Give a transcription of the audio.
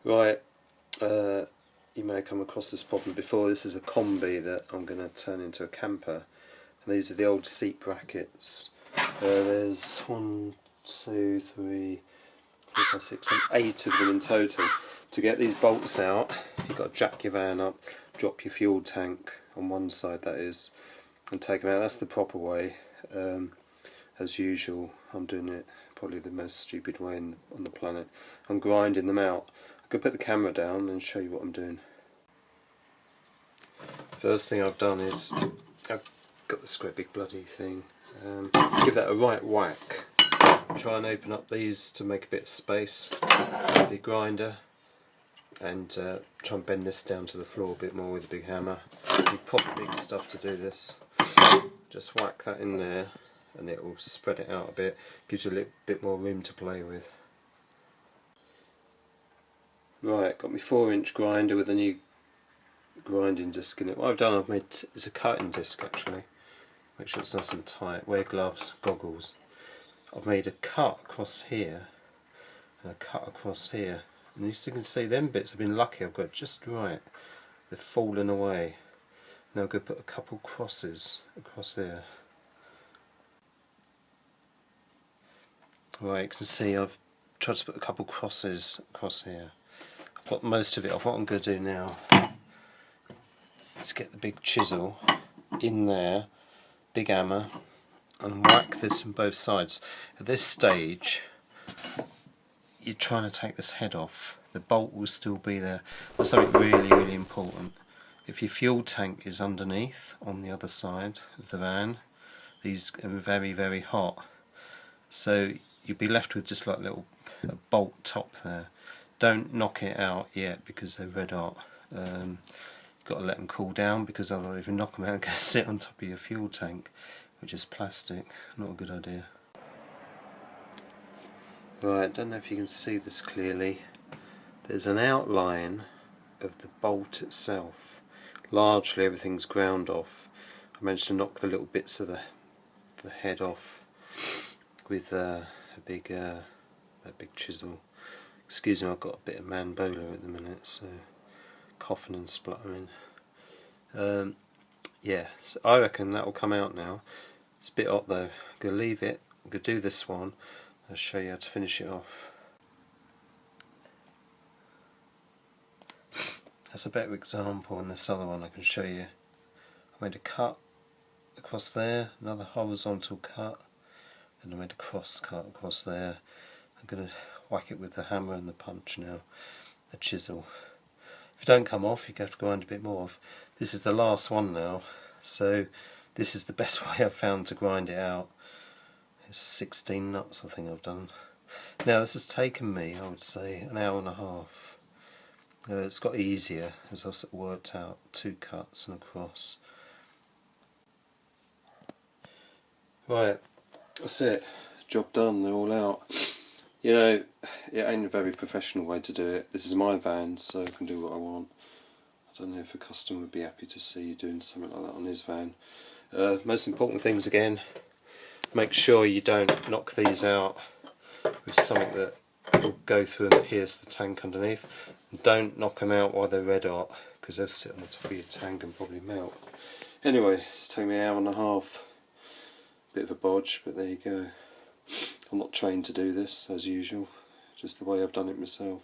Right, you may have come across this problem before. This is a Kombi that I'm going to turn into a camper. And these are the old seat brackets. There's 1, 2, 3, 4, 5, 6, 7, 8 of them in total. To get these bolts out, you've got to jack your van up, drop your fuel tank on one side, that is, and take them out. That's the proper way. As usual, I'm doing it probably the most stupid way on the planet. I'm grinding them out. I could put the camera down and show you what I'm doing. First thing I've done is I've got this great big bloody thing. Give that a right whack. Try and open up these to make a bit of space. Big grinder, and try and bend this down to the floor a bit more with a big hammer. You've proper big stuff to do this. Just whack that in there, and it will spread it out a bit. Gives you a little bit more room to play with. Right, got my 4-inch grinder with a new grinding disc in it. What I've done, I've made is a cutting disc actually. Make sure it's nice and tight. Wear gloves, goggles. I've made a cut across here and a cut across here. And as you can see, them bits have been lucky. I've got it just right. They've fallen away. Now I'm going to put a couple crosses across here. Right, you can see I've tried to put a couple crosses across here. I've got most of it off. What I'm going to do now is get the big chisel in there, big hammer, and whack this from both sides. At this stage, you're trying to take this head off. The bolt will still be there. That's something really important. If your fuel tank is underneath on the other side of the van, these are very hot. So you'll be left with just like a bolt top there. Don't knock it out yet because they're red hot. You've got to let them cool down, because otherwise if you knock them out, they're going to sit on top of your fuel tank, which is plastic. Not a good idea. Right, don't know if you can see this clearly. There's an outline of the bolt itself. Largely everything's ground off. I managed to knock the little bits of the head off with that big chisel. Excuse me, I've got a bit of man-bola at the minute, so coughing and spluttering. Yeah, so I reckon that will come out now. It's a bit hot though. I'm going to leave it. I'm going to do this one. I'll show you how to finish it off. That's a better example, and this other one I can show you. I made a cut across there, another horizontal cut, and I made a cross cut across there. I'm going to whack it with the hammer and the punch now, the chisel. If it don't come off, you have to grind a bit more off. This is the last one now, so this is the best way I've found to grind it out. It's 16 nuts I think I've done. Now this has taken me, I would say, an hour and a half. It's got easier as I've worked out 2 cuts and a cross. Right, that's it. Job done, they're all out. You know, it ain't a very professional way to do it. This is my van, so I can do what I want. I don't know if a customer would be happy to see you doing something like that on his van. Most important things again, make sure you don't knock these out with something that will go through and pierce the tank underneath. And don't knock them out while they're red hot, because they'll sit on the top of your tank and probably melt. Anyway, it's taken me an hour and a half. Bit of a bodge, but there you go. I'm not trained to do this, as usual, just the way I've done it myself.